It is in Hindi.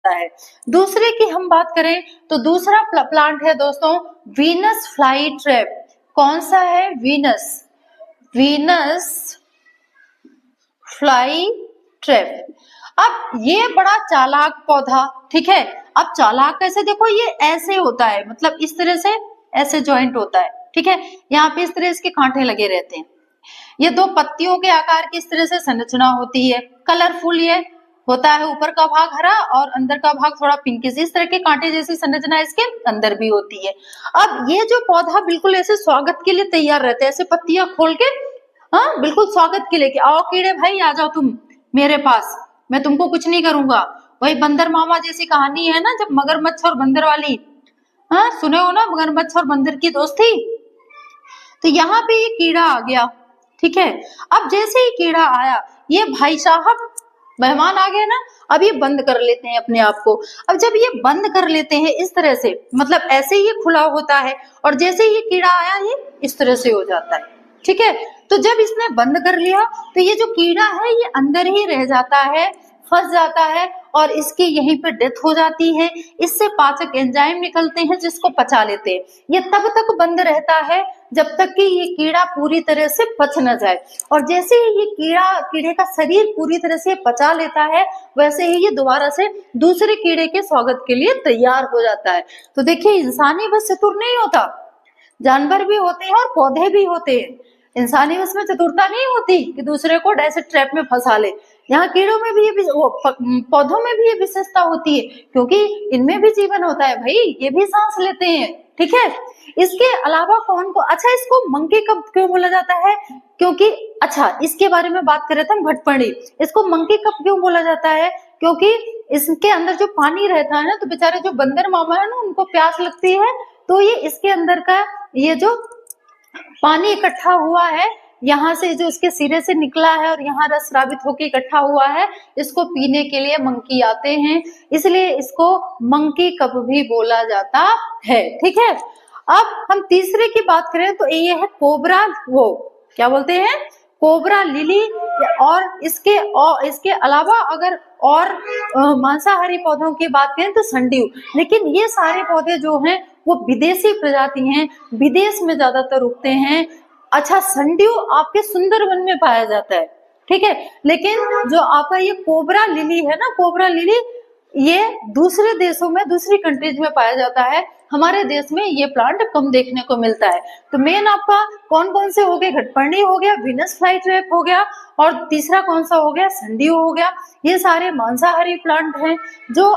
है। दूसरे की हम बात करें तो दूसरा प्लांट है दोस्तों वीनस फ्लाई ट्रैप। कौन सा है? Venus fly trap. अब ये बड़ा चालाक पौधा, ठीक है। अब चालाक कैसे? देखो ये ऐसे होता है, मतलब इस तरह से ऐसे जॉइंट होता है, ठीक है। यहाँ पे इस तरह इसके कांटे लगे रहते हैं। ये दो पत्तियों के आकार की इस तरह से संरचना होती है। कलरफुल ये होता है, ऊपर का भाग हरा और अंदर का भाग थोड़ा पिंकिश। इस तरह के कांटे जैसी संरचना इसके अंदर भी होती है। अब ये जो पौधा बिल्कुल ऐसे स्वागत के लिए तैयार रहते हैं, ऐसे पत्तियां खोल के, हाँ बिल्कुल स्वागत के लिए कि आओ कीड़े भाई आ जाओ तुम मेरे पास, मैं तुमको कुछ नहीं करूंगा। वही बंदर मामा जैसी कहानी है ना, जब मगरमच्छ और बंदर वाली, हाँ सुने हो ना, मगरमच्छ और बंदर की दोस्ती। तो यहाँ पे ये कीड़ा आ गया, ठीक है। अब जैसे ही कीड़ा आया, ये भाई साहब मेहमान आ गए ना, अब ये बंद कर लेते हैं अपने आप को। अब जब ये बंद कर लेते हैं इस तरह से, मतलब ऐसे ही ये खुला होता है, और जैसे ही ये कीड़ा आया ये इस तरह से हो जाता है, ठीक है। तो जब इसने बंद कर लिया तो ये जो कीड़ा है ये अंदर ही रह जाता है, फंस जाता है, और इसकी यहीं पे डेथ हो जाती है। इससे पाचक एंजाइम निकलते हैं जिसको पचा लेते हैं। ये तब तक बंद रहता है जब तक कि ये कीड़ा पूरी तरह से पच न जाए, और जैसे ही ये कीड़े का शरीर पूरी तरह से पचा लेता है, वैसे ही ये दोबारा से दूसरे कीड़े के स्वागत के लिए तैयार हो जाता है। तो देखिए इंसानी बस चतुर नहीं होता, जानवर भी होते हैं और पौधे भी होते हैं। इंसानी उसमें चतुरता नहीं होती कि दूसरे को ऐसे ट्रैप में फंसा ले। यहाँ कीड़ों में भी पौधों में भी ये विशेषता होती है, क्योंकि इनमें भी जीवन होता है भाई, ये भी सांस लेते हैं, ठीक है। इसके अलावा कौन को, अच्छा इसको मंकी कप क्यों बोला जाता है? क्योंकि अच्छा इसके बारे में बात कर रहे थे हम, भटपड़ी। इसको मंकी कप क्यों बोला जाता है? क्योंकि इसके अंदर जो पानी रहता है ना, तो बेचारे जो बंदर मामा है ना, उनको प्यास लगती है, तो ये इसके अंदर का ये जो पानी इकट्ठा हुआ है, यहाँ से जो इसके सिरे से निकला है और यहाँ रस स्रावित होकर इकट्ठा हुआ है, इसको पीने के लिए मंकी आते हैं, इसलिए इसको मंकी कप भी बोला जाता है, ठीक है। अब हम तीसरे की बात करें तो ये है कोबरा, वो क्या बोलते हैं, कोबरा लिली। और इसके अलावा अगर और मांसाहारी पौधों की बात करें तो संडीव। लेकिन ये सारे पौधे जो हैं वो विदेशी प्रजाति हैं, विदेश में ज्यादातर उगते हैं। अच्छा संडीव आपके सुंदरवन में पाया जाता है, ठीक है। लेकिन जो आपका ये कोबरा लिली है ना, कोबरा लिली, ये दूसरे देशों में, दूसरी कंट्रीज में पाया जाता है। हमारे देश में ये प्लांट कम देखने को मिलता है। तो मेन आपका कौन कौन से हो गए? घटपर्णी हो गया, वीनस फ्लाई ट्रैप हो गया, और तीसरा कौन सा हो गया? संडीव हो गया। ये सारे मांसाहारी प्लांट हैं जो